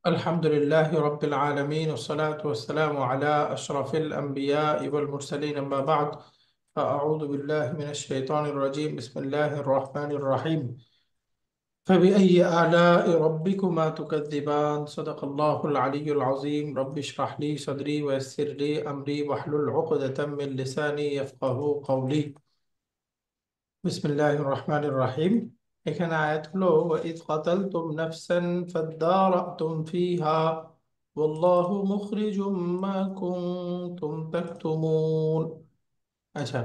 الحمد لله رب العالمين والصلاة والسلام على أشرف الأنبياء والمرسلين أما بعد فأعوذ بالله من الشيطان الرجيم بسم الله الرحمن الرحيم فبأي آلاء ربكما تكذبان صدق الله العلي العظيم رب اشرح لي صدري ويسر لي أمري واحلل عقدة من لساني يفقه قولي বিসমিল্লাহির রহমানির রহিম। এখানে আয়াত হলো ওয়াইদ কাতালতুম নাফসান ফাদ্দারাতুম ফিহা ওয়াল্লাহু মুখরিজুম মা কুনতুম তাকতুমুন। আচ্ছা,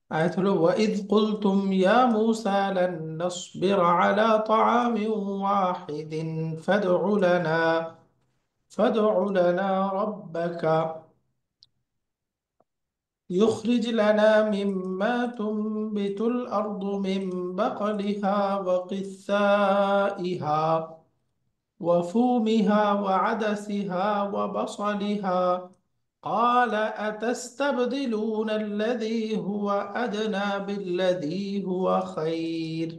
আয়াত হলো ওয়াইদ কুলতুম ইয়া মূসা লান নাসবির আলা তাআমিন ওয়াহিদিন ফাদউ লানা রাব্বাকা يخرج لنا مما تنبت الأرض من بقلها وقثائها وفومها وعدسها وبصلها قال أتستبدلون الذي هو أدنى بالذي هو خير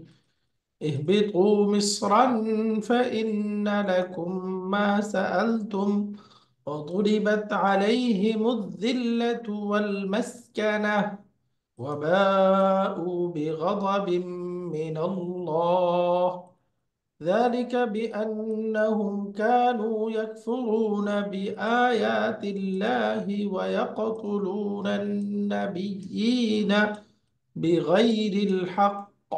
اهبطوا مصرا فإن لكم ما سألتم وضربت عليهم الذلة والمسكنة وباءوا بغضب من الله ذلك بأنهم كانوا يكفرون بآيات الله ويقتلون النبيين بغير الحق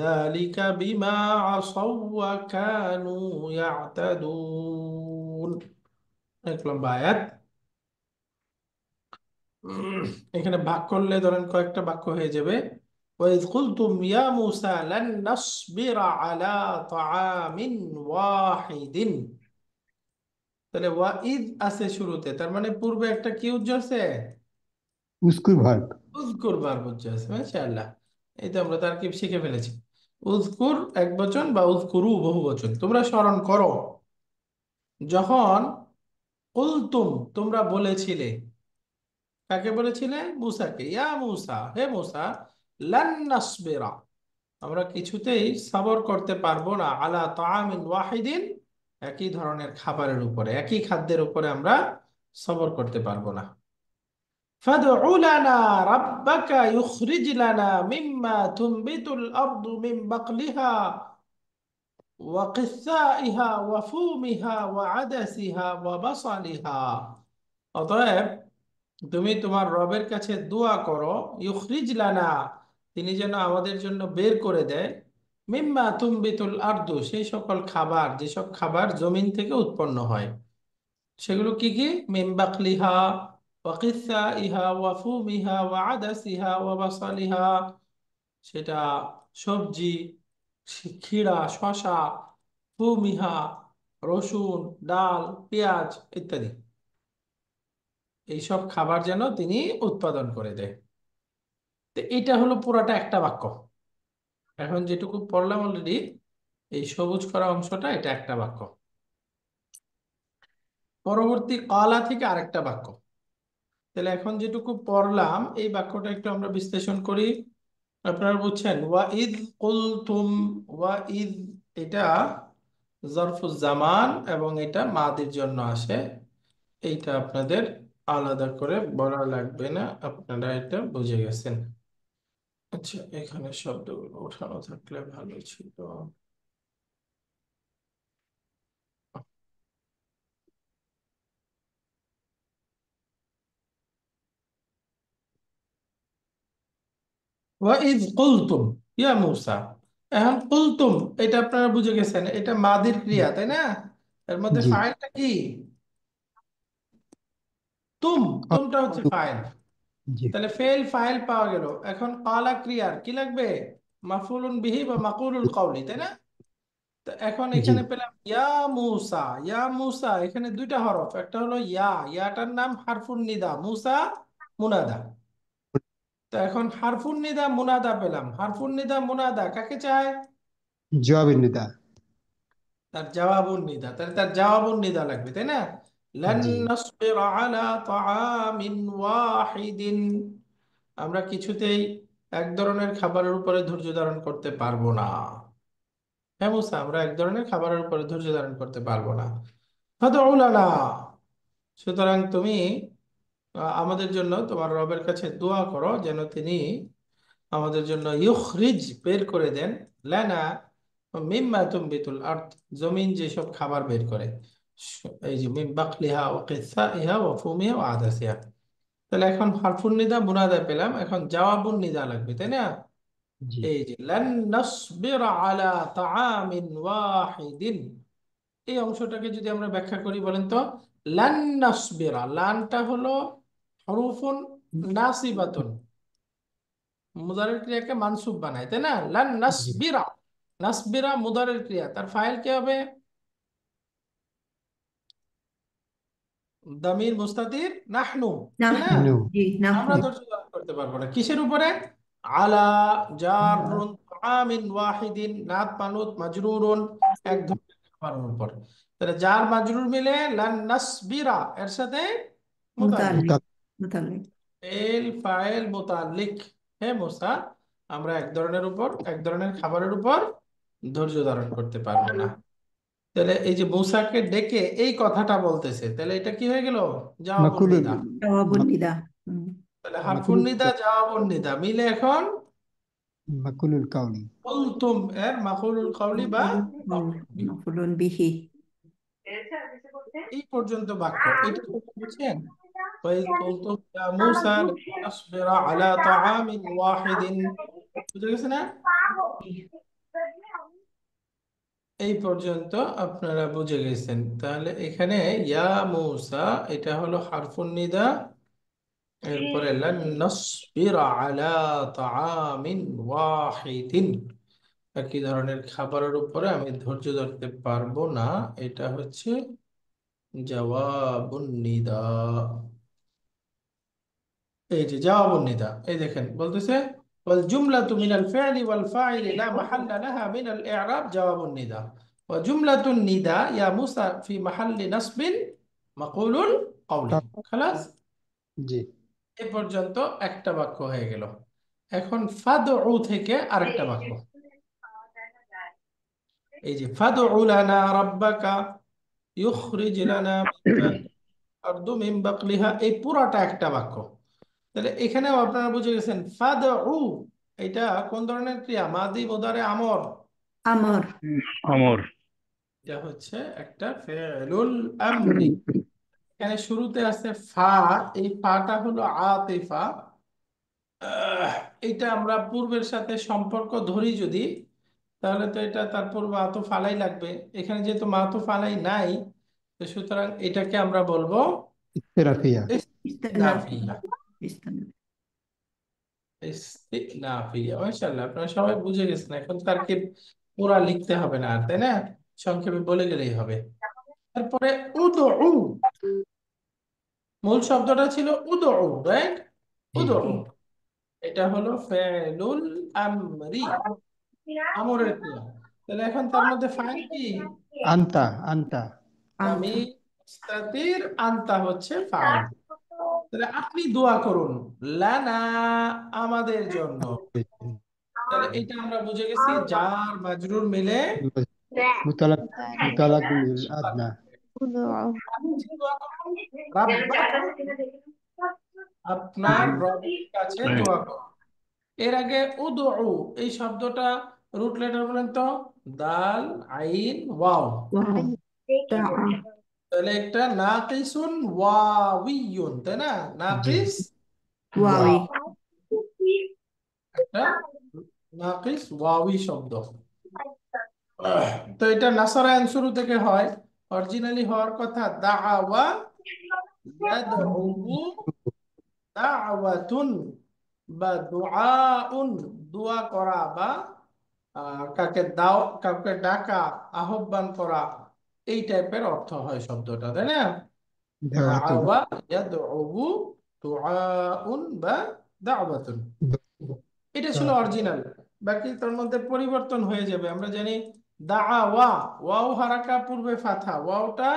ذلك بما عصوا وكانوا يعتدون। এক লম্বা আয়াত। উম, এখানে ভাগ করলে ধরেন কয়েকটা বাক্য হয়ে যাবে। ওয়াইদ কুলতুম ইয়া মূসা লান নাসবিরা আলা তাআমিন ওয়াহিদিন। তাহলে ওয়াইদ আছে শুরুতে, তার মানে পূর্বে একটা কি উজ্জ আছে? উস্কুর ভার্ব। উযকুর বার উজ্জ আছে। মাশাআল্লাহ, এই তো আমরা তারকিব শিখে ফেলেছি। উযকুর এক বচন বা উযকুরু বহু বচন। তোমরা স্মরণ করো যখন কুলতুম তোমরা বলেছিলে। কাকে বলেছিলে? মূসাকে। ইয়া মূসা, হে মূসা, লান নাসবিরা, আমরা কিছুতেই সবর করতে পারবো না, আলা তাআমিন ওয়াহিদিন, একই ধরনের খাবারের উপরে, একই খাদ্যের উপরে আমরা সবর করতে পারবো না। ফাদউ লানা রাব্বাকা ইখরিজ লানা মিম্মা তুনবিতুল আরদু মিন বাকলিহা ওয়া কিসাইহা ওয়া ফুমিহা ওয়া আদাসিহা ওয়া বাসালিহা। অতএব তুমি তোমার রবের কাছে দোয়া করো, ইউখরিজ লানা, তিনি যেন আমাদের জন্য বের করে দেয়, মিম্মা তুমবিতুল আরদু, সেই সকল খাবার, যেসব খাবার জমিন থেকে উৎপন্ন হয়। সেগুলো কি কি? মিন বাকলিহা ওয়া কিসাইহা ওয়া ফুমিহা ওয়া আদাসিহা ওয়া বাসালিহা, সেটা সবজি, ক্ষীরা, শসা, ফুমিহা, রসুন, ডাল, পেঁয়াজ ইত্যাদি, এইসব খাবার যেন তিনি উৎপাদন করে দেয়। তো এটা হলো পুরাটা একটা বাক্য। এখন যেটুকু পড়লাম অলরেডি, এই সবুজ করা অংশটা, এটা একটা বাক্য। পরবর্তী কালা থেকে আরেকটা বাক্য। তাহলে এখন যেটুকু পড়লাম এই বাক্যটা একটু আমরা বিশ্লেষণ করি। আপনারা বুঝছেন ওয়াইদ কুলতুম, ওয়াইদ এটা জরফুজ জামান এবং এটা মাদির জন্য আসে। এইটা আপনাদের আলাদা করে বলা লাগবে না, আপনারা এটা বুঝে গেছেন। আচ্ছা, এখানে শব্দগুলো ওঠানো থাকলে ভালো ছিল। ওয়াইদ কুলতুম ইয়া মূসা, এখন কুলতুম এটা আপনারা বুঝে গেছেন, এটা মাদির ক্রিয়া, তাই না? এর মধ্যে জি। ফাইলটা কি? তুম, আ- তুমটা হচ্ছে ফাইল। জি। তাহলে ফেল ফাইল পাওয়া গেল। এখন কালা ক্রিয়ার কি লাগবে? মাফউলুন বিহি বা মাকুলুল কওলি, তাই না? তো এখন জি। এখানে পেলাম ইয়া মুসা। ইয়া মুসা, এখানে দুইটা হরফ, একটা হলো ইয়া, ইয়াটার নাম হারফুন নিদা, মুসা মুনাদা। তো এখন হারফুন নিদা মুনাদা পেলাম। হারফুন নিদা মুনাদা কাকে চায়? জবাবের নিদা। তার জবাবুন নিদা, তাহলে তার জবাবুন নিদা লাগবে, তাই না? লান জি। নাসবিরা আলা তাআমিন ওয়াহিদিন, আমরা কিছুতেই এক ধরনের খাবারের উপরে ধৈর্য ধারণ করতে পারবো না। হ্যাঁ মুসা, আমরা এক ধরনের খাবারের উপরে ধৈর্য ধারণ করতে পারবো না। ফাদউ লানা, সুতরাং তুমি আমাদের জন্য তোমার রবের কাছে দোয়া করো যেন তিনি আমাদের জন্য ইউখরিজ বের করে দেন, লানা মিম্মা তুমবিতুল আরদ, জমিন যেসব খাবার বের করে, এই যে মিন বাকলিহা ওয়া কিসসাইহা ওয়া ফুমিহা ওয়া আদাসিহা। তাহলে এখন হারফুন নিদা মুনাদা পেলাম, এখন জওয়াবুন নিদা লাগবে, তাই না? জি। এই যে লান নাসবিরা আলা তাআমিন ওয়াহিদিন, এই অংশটাকে যদি আমরা ব্যাখ্যা করি বলেন তো। লান নাসবিরা, লানটা হলো হরুফুন নাসিবাতুন, মুদারের ক্রিয়াকে মানসুব বানায়, তাই না? লান জি। নাসবিরা, নাসবিরা মুদারের ক্রিয়া, তার ফাইল কি হবে? দামির মুস্তাতির নাহনু, তাই না? নাহনু। নু। জি, আমরা নাহনু। ধৈর্য ধারণ করতে পারবো না কিসের উপরে? আলা জারুন তাআমিন ওয়াহিদিন, নাত মানুত মাজরুরুন, এক ধরনের খাবারের উপর। তাহলে জার মাজরুর মিলে লান নাসবিরা, এর সাথে মুতাল্লিক, মুতাল্লিক। মুতাল। মুতাল্লিক। এল ফাইল মুতাল্লিক। হে মুসা, আমরা এক ধরনের উপর, এক ধরনের খাবারের উপর ধৈর্য ধারণ করতে পারবো না। তাহলে এই যে মুসাকে ডেকে এই কথাটা বলতেছে, তাহলে এটা কি হয়ে গেল? জবাবুন মাকুলুল। নিদা। জওয়াবুন মাক- নিদা। হুম। তাহলে হারফুন মাকুলুল। নিদা জবাবুন নিদা মিলে এখন মাকুলুল কাউলি। কুলতুম এর মাকুলুল কওলি বা মাফউল বিহি। মাফউলুন বিহি। এই পর্যন্ত বাক্য, এটা তোমরা বুঝছেন? ওয়াইদ কুলতুম ইয়া মূসা লান নাসবিরা আলা তাআমিন ওয়াহিদিন, বুঝে গেছে না? এই পর্যন্ত আপনারা বুঝে গেছেন। তাহলে এখানে ইয়া মূসা, এটা হলো হারফুন নিদা, এরপরে লান নাসবিরা আলা তাআমিন ওয়াহিদিন, একই ধরনের খাবারের উপরে আমি ধৈর্য ধরতে পারবো না, এটা হচ্ছে জওয়াবুন নিদা। এই যে জওয়াবুন নিদা, এই দেখেন বলতেছে ওয়াল জুমলাতু মিনাল ফি'লি ওয়াল ফাইলি লা মাহাল্লা লাহা মিনাল ই'রাব জওয়াবুন নিদা, ওয়া জুমলাতুন নিদা ইয়া মুসা ফি মাহাল্লি নাসবিন মাকুলুল কওলি। খালাস, জি। এ পর্যন্ত একটা বাক্য হয়ে গেল। এখন ফাদউ থেকে আরেকটা বাক্য, এই যে ফাদউ লানা রাব্বাকা ইউখরিজ লানা মিম্মা আরদু মিন বাকলিহা, এই পুরাটা একটা বাক্য। তাহলে এখানেও আপনারা বুঝে গেছেন ফাদউ, এটা কোন ধরনের ক্রিয়া? মাদি মুদারে আমর, আমর। আমর। এটা হচ্ছে একটা ফেলুল আমরি। এখানে শুরুতে আছে ফা, এই ফাটা হলো আতিফা। আহ, এটা আমরা পূর্বের সাথে সম্পর্ক ধরি যদি, তাহলে তো এটা তার পূর্বে আতফ আলাই লাগবে। এখানে যেহেতু মাতুফ আলাই নাই, তো সুতরাং এটাকে আমরা বলবো ইস্তেরাফিয়া। ইস্তেনাফি। ইস্তিনাফিয়া। ইস্তেনাফি। ইস্তিনাফিয়া, মাশাআল্লাহ, আপনারা সবাই বুঝে গেছেন। এখন তার কি পুরা লিখতে হবে না আর, তাই না? সংক্ষেপে বলে গেলেই হবে। তারপরে উদউ, মূল শব্দটা ছিল উদউ, রাইট? জি। উদউ, জি। এটা হলো ফেলুল আমরি, আমরের ক্রিয়া। তাহলে এখন তার মধ্যে ফাইল কি? আন্তা। আন্তা। আমি আনতা। মুস্তাতির, আনতা হচ্ছে ফাইল। তাহলে আপনি দোয়া করুন, লানা, আমাদের জন্য। তাহলে এটা আমরা বুঝে গেছি জার মাজরুর মিলে মুতালাক। মুতালাক বিল আদনা। আপনি যে দোয়া করুন, রাব্বাকা, আপনার রবের কাছে দোয়া করুন। এর আগে উদউ, এই শব্দটা রুট লেটার বলেন তো, দাল আইন ওয়াও। ওয়াও। দাআ। তাহলে একটা নাকিসুন ওয়াবিয়ুন, তাই না? জি। নাকিস ওয়াওই। ওয়াও, একটা নাকিস ওয়াবি শব্দ। তো এটা নাসারায়ন শুরু থেকে হয়, অরিজিনালি হওয়ার কথা দাআওয়া, ইয়াদউ, দাওয়াতুন, বা দুআউন, দোয়া করা, বা কাকে দাও, কাউকে ডাকা, আহ্বান করা, এই টাইপের অর্থ হয় শব্দটা, তাই না? দাওয়াতুন। দাওয়া, ইয়াদউ, দুআউন বা দাওয়াতুন, এটা ছিল অরিজিনাল। বাকি তার মধ্যে পরিবর্তন হয়ে যাবে, আমরা জানি দাআওয়া, ওয়াও হারাকা পূর্বে ফাথা, ওয়াওটা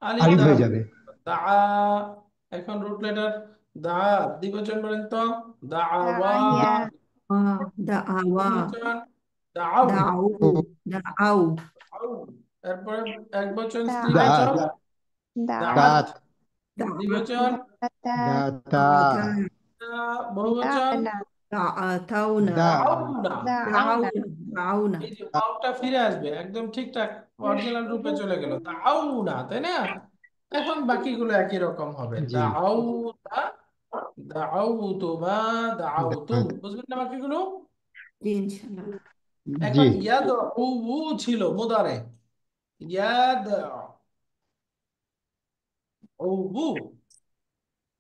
আলিফ আলিফ দ্বারা হয়ে যাবে। পূর্ণ। দাআ, এখন রুট লেটার দা, দ্বিবচন বলেন তো, দাআওয়া, দাআওয়া। বহুবচন দাউ। দাউ, দাউ, দাউ। এরপরে এক বচন Da, স্ত্রীবাচক দাআত। দাঁত দাআত, দ্বিবচন data, দাতা দাতা, বহুবচন da'na, দাআতাউনা, দা দাউনা। da'auna, দাউনা, দাউনা, এই যে ওয়াওটা ফিরে আসবে একদম ঠিকঠাক অরিজিনাল রূপে চলে গেল দাউনা, তাই না? এখন বাকিগুলো একই রকম হবে জি দাউতা, দাউতুমা, দাউতুম। দাঁত বুঝবেন না বাকিগুলো? জি ইনশাআল্লাহ। জি এখন ইয়াদউ ছিল মুদারে, ইয়াদউ,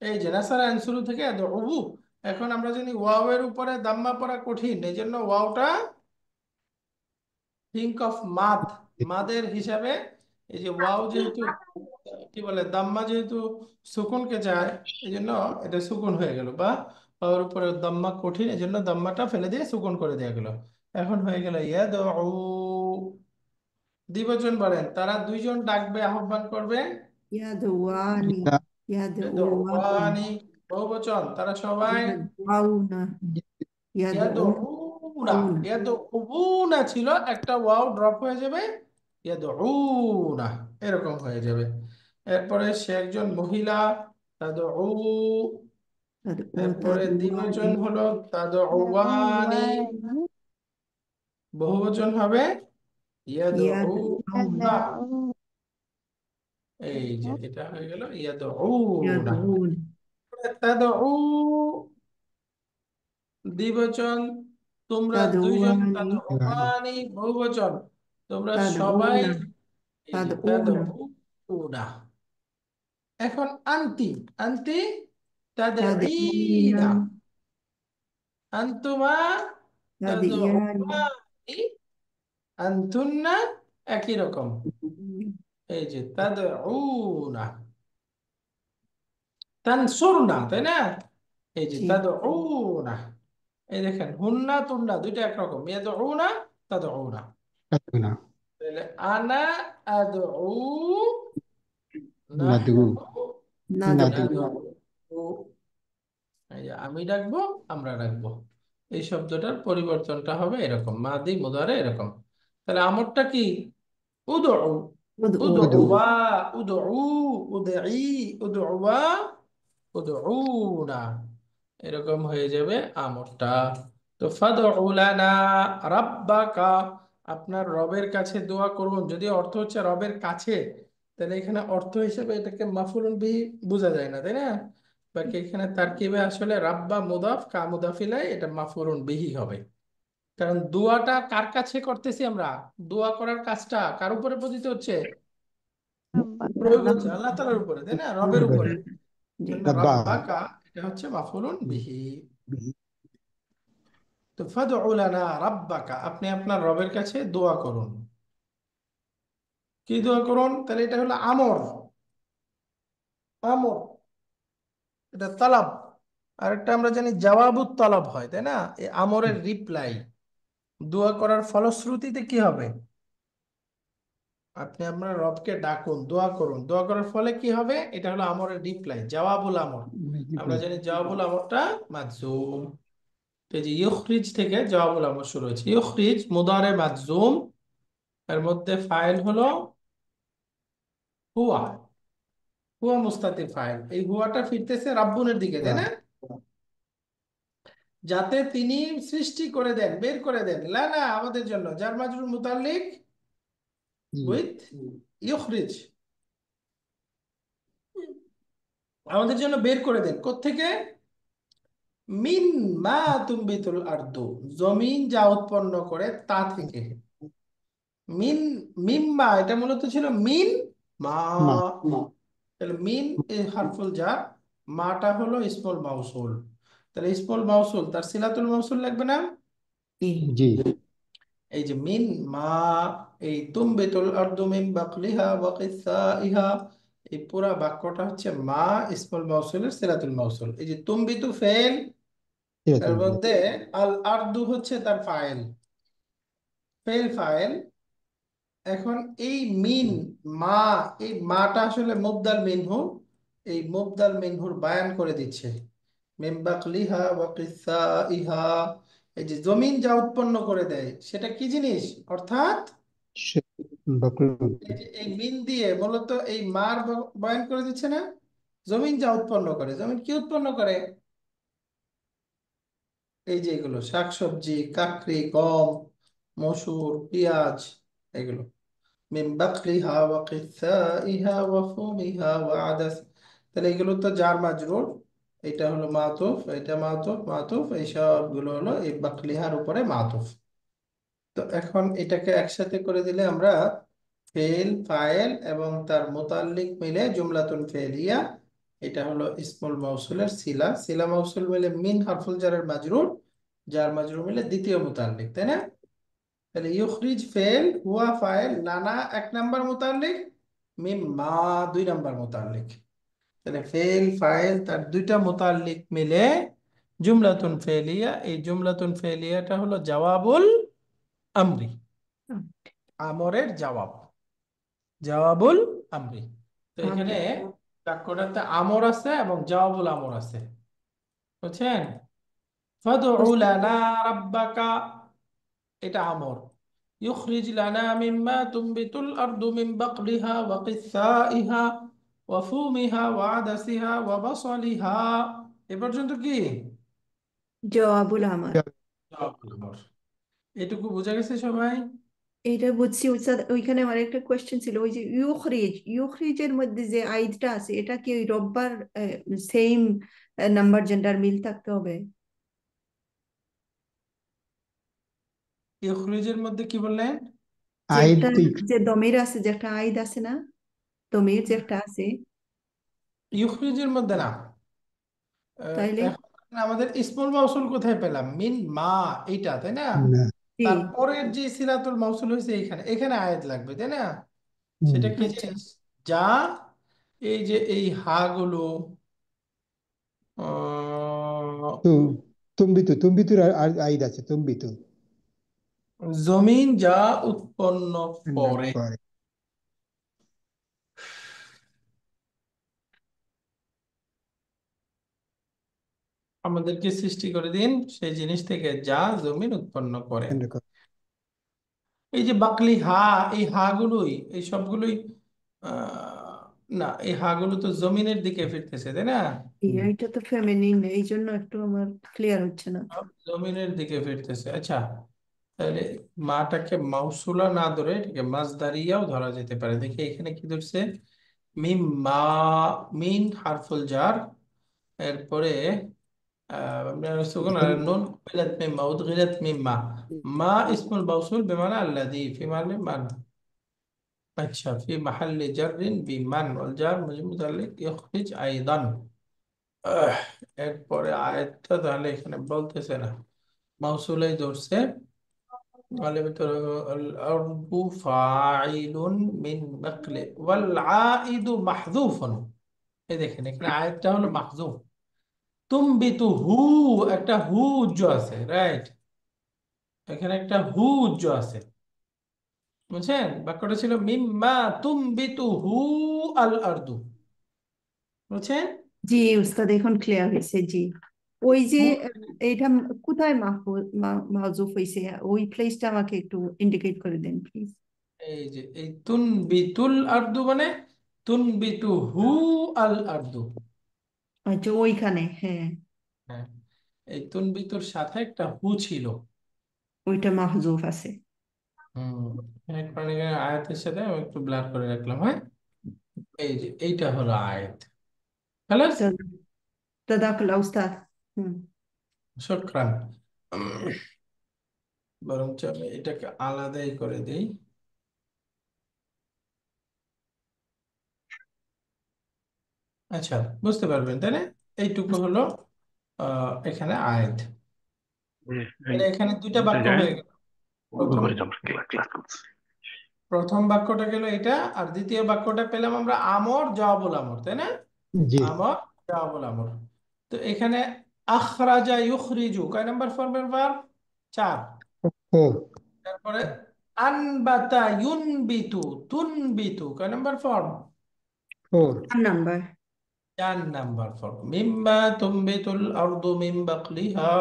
এই যে নাসারা আনসুরু থেকে ইয়াদউ। এখন আমরা জানি ওয়াও এর উপরে দাম্মা পড়া কঠিন, এই জন্য ওয়াওটা থিঙ্ক অফ মাদ, মাদের হিসাবে। এই যে ওয়াও যেহেতু কি বলে দাম্মা যেহেতু সুকুনকে চায়, এই জন্য এটা সুকুন হয়ে গেল, বা ওয়াওর উপরে দাম্মা কঠিন, এই জন্য দাম্মাটা ফেলে দিয়ে সুকুন করে দেওয়া গেল। এখন হয়ে গেল ইয়াদউ। দ্বিবচন বলেন, তারা দুইজন ডাকবে, আহ্বান করবে। ইয়াদওয়ানি, দা- ইয়াদওয়ানি, ইয়াদউয়ানি। বহুবচন, তারা সবাই ইয়াদওয়াউনা, ইয়াদউনা, ইয়াদউনা। ইয়াদউনা ছিল, একটা ওয়াও ড্রপ হয়ে যাবে, ইয়াদউনা এরকম হয়ে যাবে। এরপরে সে একজন মহিলা, তাদউ। এরপরে দ্বিবচন তাদওয়ানি, হলো তাদউয়ানি। da'uwani, বহুবচন হবে ইয়াদউনা। ইয়াদউনা, tada'u, এই যে এটা হয়ে গেল ইয়াদউনা। ইয়াদউনা, তাদউ দ্বিবচন, তোমরা দুইজন, তাদওয়ানি, তাদউয়ানি বহুবচন, তোমরা সবাই। তাদউনা, এই যে তাদউনা, তাদউনা। এখন আন্তি, আন্তি তাদঈনা, তাদঈনা, আন্তুমা তাদঈয়ানি, তাদউয়ানি, আনতুন্না একই রকম। এই যে তাদউনা, তানসুরনা, তাই না? এই যে জি, তাদউনা। এই দেখেন হুন্না তুন্না দুইটা একরকম, ইয়াদউনা, তাদউনা। দাঁতনা তাহলে আনা আদউ, নাদু নাহনু নাদু নাদউ, নাদউ। এই যে আমি ডাকবো, আমরা ডাকবো। এই শব্দটার পরিবর্তনটা হবে এরকম, মাদি মুদারে এরকম। তাহলে আমরটা কি? উদউ, উদউ, উদু উদউয়া, উদউ, উদঈ, উদউয়া, উদউনা এরকম হয়ে যাবে আমরটা। তো ফাদউ লানা রাব্বাকা, আপনার রবের কাছে দোয়া করুন। যদি অর্থ হচ্ছে রবের কাছে, তাহলে এখানে অর্থ হিসেবে এটাকে মাফুলুন বিহি বোঝা যায় না, তাই না? বাকি এখানে তারকিবে আসলে রাব্বা মুদাফ কা মুদাফিলাই, এটা মাফুলুন বিহি হবে। কারণ দোয়াটা কার কাছে করতেছি আমরা? দোয়া করার কাজটা কার উপরে পতিত হচ্ছে? rabbaka, প্রয়োগ রাব, হচ্ছে আল্লাহ তাআলার উপরে, তাই না? রবের উপরে। জি, জন্য রাব্বা রাব্বাকা এটা হচ্ছে মাফুলুন বিহি। তো ফাদউ লানা রাব্বাকা, আপনি আপনার রবের কাছে দোয়া করুন। কি দোয়া করুন? তাহলে এটা হলো আমর, আমর এটা তালাব। আর একটা আমরা জানি জওয়াবুত তলব হয়, তাই না? এই আমরের রিপ্লাই, দোয়া করার ফলশ্রুতিতে কি হবে? আপনি আপনার রবকে ডাকুন, দোয়া করুন, দোয়া করার ফলে কি হবে? এটা হলো আমরের রিপ্লাই, জওয়াবুল আমর। আমরা জানি জওয়াবুল আমরটা মাজজুম। তো এই যে ইউখরিজ থেকে জওয়াবুল আমর শুরু হয়েছে। ইউখরিজ মুদারে মাজজুম, এর মধ্যে ফাইল হলো হুয়া। হুয়া মুস্তাতির ফাইল, এই হুয়াটা ফিরতেছে রাব্বুনের দিকে, তাই না? যাতে তিনি সৃষ্টি করে দেন, বের করে দেন, লানা আমাদের জন্য, যার মাজরুর মুতাল্লিক উইথ ইউখরিজ, আমাদের জন্য বের করে দেন কোত্থেকে? মিন মা তুমবিতুল আরদু, জমিন যা উৎপন্ন করে তা থেকে। মিন, মিম্মা এটা মূলত ছিল মিন মা। মা তাহলে মিন এ হারফুল জার, মাটা হলো ইসমুল মাউসুল। তাহলে ইসমুল মাউসুল তার সিলাতুল মাউসুল লাগবে না? জি, জি এই যে মিন মা, এই তুমবিতুল আরদু মিন বাকলিহা ওয়া কিসাইহা, এই পুরা বাক্যটা হচ্ছে মা ইসমুল মাউসুলের সিলাতুল মাউসুল। এই যে তুমবিতু ফেল, তার সিরাতুল মধ্যে আল আরদু হচ্ছে তার ফাইল, ফেল ফাইল। এখন এই মিন মা, এই মাটা আসলে মুবদাল মিনহু, এই মুবদাল মিনহুর বায়ান করে দিচ্ছে। মিন বাকলিহা ওয়া কিসাইহা, এই যে জমিন যা উৎপন্ন করে দেয় সেটা কি জিনিস, অর্থাৎ সে বকলুন। এই যে এই মিন দিয়ে মূলত এই মার বয়ান করে দিচ্ছে না। জমিন যা উৎপন্ন করে, জমিন কি উৎপন্ন করে? এই যে এগুলো শাকসবজি, কাকড়ি, গম, মসুর, পেঁয়াজ, এগুলো মিন বাকলিহা ওয়া কিসাইহা ওয়া ফুমিহা ওয়া আদাস। তাহলে এগুলো তো জার মাজরুর, এটা হলো মাতুফ, এটা মাতুফ, মাতুফ, এই সবগুলো হলো এই বাকলিহার উপরে মাতুফ। তো এখন এটাকে একসাথে করে দিলে আমরা ফেল, ফাইল এবং তার মুতাল্লিক মিলে জুমলাতুন ফেলিয়া, এটা হলো ইসমুল মাউসুলের সিলা, সিলা মাউসুল মিলে মিন হারফুল জারের মাজরুর, জার মাজরুর মিলে দ্বিতীয় মুতাল্লিক, তাই না? তাহলে ইউখরিজ ফেল, হুয়া ফাইল, লানা এক নাম্বার মুতাল্লিক, মিম মা দুই নাম্বার মুতাল্লিক। তাহলে ফেল ফাইল তার দুইটা মুতাল্লিক মিলে জুমলাতুন ফেলিয়া, এই জুমলাতুন ফেলিয়াটা হলো জওয়াবুল আমরি, আমরের জবাব, জওয়াবুল আমরি। তো এখানে আমরি। বাক্যটাতে আমর আছে এবং জওয়াবুল আমর আছে, বুঝছেন? ফাদউ বুঝতে লানা রাব্বাকা, এটা আমর। ইউখরিজ লানা মিম্মা তুমবিতুল আরদু মিন বাকলিহা ওয়া কিসাইহা ওয়া ফুমিহা ওয়া আদাসিহা ওয়া বাসলিহা। এ পর্যন্ত কি জওয়াবুল আমার। জওয়াবুল আমর? এটুকু বোঝা গেছে সবাই? এটা বুঝছি উস্তাদ। ওইখানে আমার একটা কোয়েশ্চেন ছিল, ওই যে ইউখরিজের মধ্যে যে আইদটা আছে, এটা কি ওই রব্বার সেম নাম্বার জেন্ডার মিল থাকতে হবে? ইউখরিজের মধ্যে কি বললেন? যে আইদ একটা, তো যে দমির আছে, যে একটা আইদ আছে না, দমির যে একটা আছে, ইউখরিজের মধ্যে না। তাইলে? এখন আমাদের ইসমুল মাউসুল কোথায় পেলাম? মিন মা, এইটা, তাই না? না। জি। তারপরের যে সিলাতুল মাউসুল হয়েছে এখানে, এখানে আয়াত লাগবে, তাই না? হুম। সেটা কি আচ্ছা। জিনিস? যা এই যে এই হা গুলো, তো তুম্বিতুর আইদ আছে তুম্বিতু। জমিন যা উৎপন্ন করে। পরে আমাদেরকে সৃষ্টি করে দিন সেই জিনিস থেকে যা জমিন উৎপন্ন করে। এই যে বাকলি হা, এই হা গুলোই, এই সবগুলোই আহ, না, এই হা গুলো তো জমিনের দিকে ফিরতেছে, তাই না? এটা তো ফেমিনিন, এই জন্য একটু আমার ক্লিয়ার হচ্ছে না। সব জমিনের দিকে ফিরতেছে। আচ্ছা, তাহলে মাটাকে মাউসুলা না ধরে এটাকে মাজদারিয়াও ধরা যেতে পারে। দেখি এখানে কি ধরছে, মিম মা, মিন হারফুল জার, এরপরে নুন উগিলাত মিম মা, উদগিলাত মিম মা, মা ইসমুল মাউসুল বিমানা আল্লাযী, ফি মানে মান। আচ্ছা, ফি মাহাল্লি জাররিন বিমান ওয়াল জার মুতাআল্লিক ইখরিজ আইদান। আহ, এরপরে আয়াতটা তাহলে এখানে বলতেছে না, মাউসুলাই ধরছে। الأرض فاعل من بقل والعائد محذوف। এই দেখেন এখানে আয়াতটা হলো মাহযুফ। তুমবিতু হু, একটা হু উজ্জ আছে, রাইট? এখানে একটা হু উজ্জ আছে, বুঝছেন? বাক্যটা ছিল মিম্মা তুমবিতু হু আল আরদু, বুঝছেন? জি উস্তাদ, এখন ক্লিয়ার হয়েছে। জি, ওই যে হু, এটা কোথায় মাহজুফ হয়েছে, ওই প্লেসটা আমাকে একটু ইন্ডিকেট করে দেন প্লিজ। এই যে এই তুনবিতুল আরদু মানে তুনবিতু হু আল আরদু। আচ্ছা, ওইখানে, হ্যাঁ, হ্যাঁ, এই তুনবিতুর সাথে একটা হু ছিল। ওইটা মাহজুফ আছে। হুম, এখানে আয়াতের সাথে আমি একটু ব্লার করে রাখলাম, হ্যাঁ। এই যে এইটা হলো আয়াত, খালাস। জাযাকাল্লাহ উস্তাদ। হুম। শুকরান। বরঞ্চ আমি এটাকে আলাদাই করে দিই। আচ্ছা, বুঝতে পারবেন তাই না? এইটুকু হলো এখানে আয়াত। এই তাহলে এখানে দুইটা বাক্য জায়গায় হয়ে গেল। প্রথম, ঘরে আমরা ক্লাস করছি। প্রথম বাক্যটা গেল এটা, আর দ্বিতীয় বাক্যটা পেলাম আমরা আমর জওয়াবুল আমর, তাই না? জি। আমর জওয়াবুল আমর। তো এখানে আখরাজা ইউখরিজু কয় নাম্বার ফর্মের ভার্ব? 4। ফোর। তারপরে আনবাতা ইউনবিতু তুনবিতু কয় number form? Four. 4 number. 4 number form. মিম্মা তুমবিতুল আরদু মিন বাকলিহা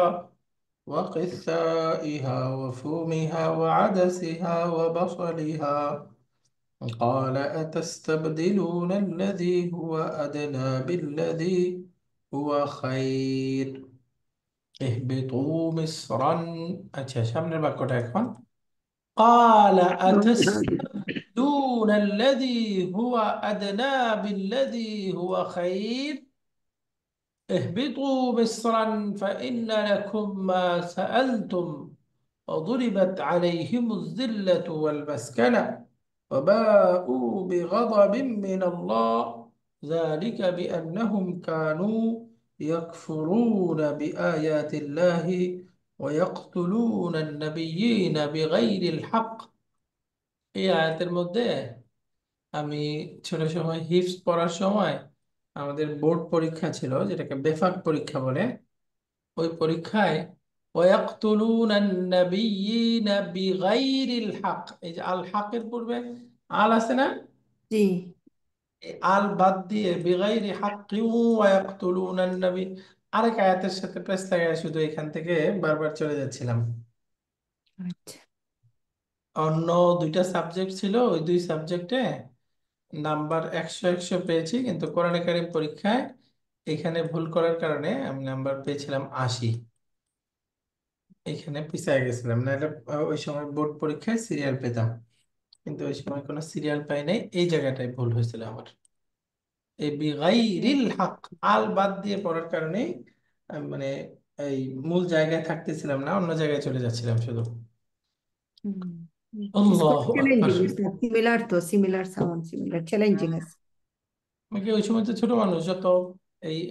وقثائها وفومها وعدسها وبصلها قال أتستبدلون الذي هو أدنى بالذي هو خير اهبطوا مصرا আচ্ছা সামনের বাক্যটা এখন قال أتستبدلون الذي هو أدنى بالذي هو خير اهبطوا مصرا فإن لكم ما سألتم وضربت عليهم الذلة والمسكنة وباءوا بغضب من الله ذلك بأنهم كانوا يكفرون بآيات الله ويقتلون النبيين بغير الحق এই আয়াতের মধ্যে আমি ছোট সময় হিফজ পড়ার সময় আমাদের বোর্ড পরীক্ষা ছিল যেটাকে বেফাক পরীক্ষা বলে ওই পরীক্ষায় ওয়াক্তুলুনান নাবিয়্যিনা বিগাইরিল হক এই যে আল হকের পূর্বে আল আছে না জি এই আল বাদ দিয়ে বিগাইরি হাক্কিন ওয়াক্তুলুনান নবী আরেক আয়াতের সাথে প্রেস লাগায় শুধু এখান থেকে বারবার চলে যাচ্ছিলাম আচ্ছা অন্য দুইটা সাবজেক্ট ছিল ওই দুই সাবজেক্টে নাম্বার 100 পেয়েছি কিন্তু কোরআনে কারিম পরীক্ষায় এখানে ভুল করার কারণে আমি নাম্বার পেয়েছিলাম 80 এখানে পিছিয়ে গেছিলাম নাহলে ওই সময় বোর্ড পরীক্ষায় সিরিয়াল পেতাম কিন্তু ওই সময় কোনো সিরিয়াল পাই নাই এই জায়গাটায় ভুল হয়েছিল আমার এই বিগাইরিল হক আল বাদ দিয়ে পড়ার কারণে মানে এই মূল জায়গায় থাকতেছিলাম না অন্য জায়গায় চলে যাচ্ছিলাম শুধু This is quite আল্লাহু আকবার challenging. It's not similar to similar sound, similar challenging as. আমাকে ওই সময় তো ছোট মানুষ যত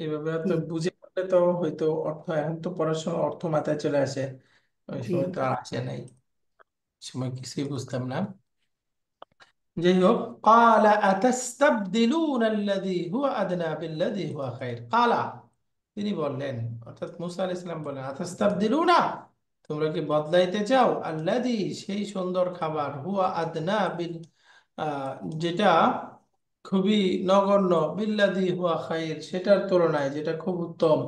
এইভাবে তো জি বুঝে পড়লে তো হয়তো অর্থ এখন তো পড়ার সময় অর্থ মাথায় চলে আসে ওই জি সময় তো আর আসে নাই ওই সময় কিছুই বুঝতাম না যাই হোক قال أتستبدلون الذي هو أدنى بالذي هو خير قال তিনি বললেন অর্থাৎ মুসা আলাইহিস সালাম বললেন আতাস্তাবদিলুনা তোমরা কি বদলাইতে চাও আল্লাযী সেই সুন্দর খাবার হুয়া আদনা বিল আহ, যেটা খুবই নগণ্য বিল্লাযী হুয়া খাইর সেটার তুলনায় যেটা খুব উত্তম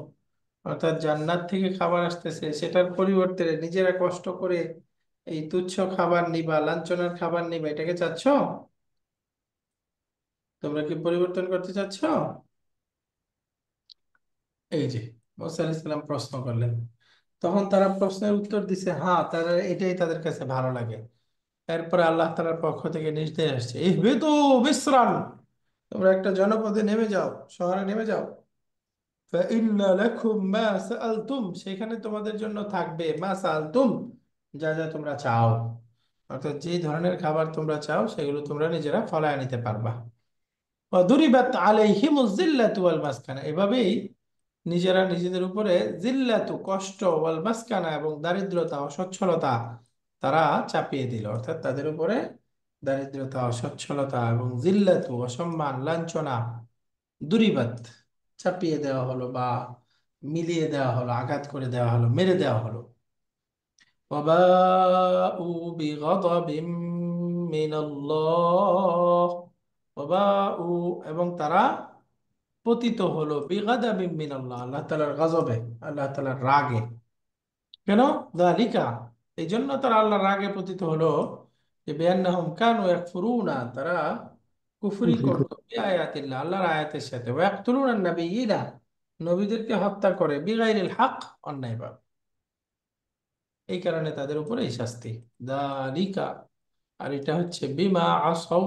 অর্থাৎ জান্নাত থেকে খাবার আসতেছে সেটার পরিবর্তে নিজেরা কষ্ট করে এই তুচ্ছ খাবার নিবা লাঞ্ছনার খাবার নিবা এটাকে চাচ্ছ তোমরা কি পরিবর্তন করতে চাচ্ছ এই যে মুসা আলাইহিস সালাম প্রশ্ন করলেন তখন তারা প্রশ্নের উত্তর দিছে হ্যাঁ তারা এটাই তাদের কাছে ভালো লাগে এরপরে আল্লাহ তাআলার পক্ষ থেকে নির্দেশ আসছে ইহবিতু মিসরান তোমরা একটা জনপদে নেমে যাও শহরে নেমে যাও ফাইন্না লাকুম মা সাআলতুম সেখানে তোমাদের জন্য থাকবে মা সাআলতুম যা যা তোমরা চাও অর্থাৎ যে ধরনের খাবার তোমরা চাও সেগুলো তোমরা নিজেরা ফলায় নিতে পারবা ওয়াদুরিবাত আলাইহিমুজ জিল্লাতু ওয়াল মাসকানা এভাবেই নিজেরা নিজেদের উপরে জিল্লাতু কষ্ট ওয়াল মাসকানা এবং দারিদ্রতা অসচ্ছলতা তারা চাপিয়ে দিল অর্থাৎ তাদের উপরে দারিদ্রতা অসচ্ছলতা এবং জিল্লাতু অসম্মান লাঞ্ছনা দুরিবাত চাপিয়ে দেওয়া হলো বা মিলিয়ে দেওয়া হলো আঘাত করে দেওয়া হলো মেরে দেওয়া হলো وباءوا بغضب من الله وباءوا এবং তারা পতিত হলো বিগাদাবিন মিনাল্লাহ আল্লাহ তাআলার গজবে আল্লাহ তাআলার রাগে কেন যালিকা এই জন্য তারা আল্লাহর রাগে পতিত হলো যে বিআন্নাহুম কানু ইয়াকফুরুনা তারা কুফরি কুফরি করত বিআয়াতিল্লাহ আল্লাহর আয়াতের সাথে ওয়া ইয়াকতুলুনা নাবিয়্যিনা নবীদেরকে হত্যা করে বিগাইরিল হক অন্যায়ভাবে এই কারণে তাদের উপরে এই শাস্তি যালিকা আর এটা হচ্ছে বিমা আসাউ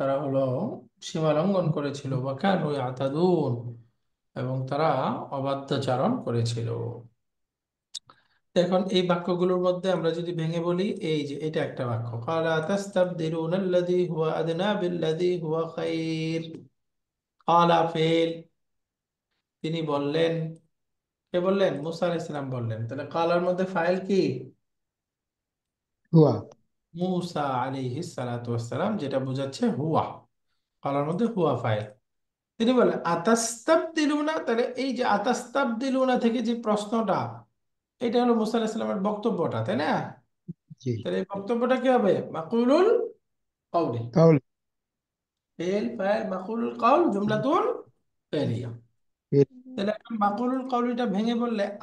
তারা হলো সীমা লঙ্ঘন করেছিল ওয়া কানু ইয়াতাদুন এবং তারা অবাধ্যচারণ করেছিল এখন এই বাক্যগুলোর মধ্যে আমরা যদি ভেঙে বলি এই যে এটা একটা বাক্য ক্বালা তাস্তাবদিলুনা আল্লাযী হুয়া আদনা বিল্লাযী হুয়া খায়র ক্বালা ফেল তিনি বললেন কে বললেন মুসা আলাইহিস সালাম বললেন তাহলে ক্বালার মধ্যে ফাইল কি হুয়া মুসা আলাইহিস সালাতু ওয়াস সালাম যেটা বোঝাচ্ছে হুয়া ক্বালার মধ্যে হুয়া ফাইল তিনি বলেন আতাস্তাবদিলুনা তাহলে এই যে আতাস্তাবদিলুনা থেকে যে প্রশ্নটা এটা হলো মুসা আলাইহিস সালামের বক্তব্যটা তাই না জি তাহলে এই বক্তব্যটা কি হবে মাকুলুল কওলি তাহলে فعل فاعل مقول القول جملة فعلية ফেল। তাহলে এখন মাকুলুল কওলিটা ভেঙে বললে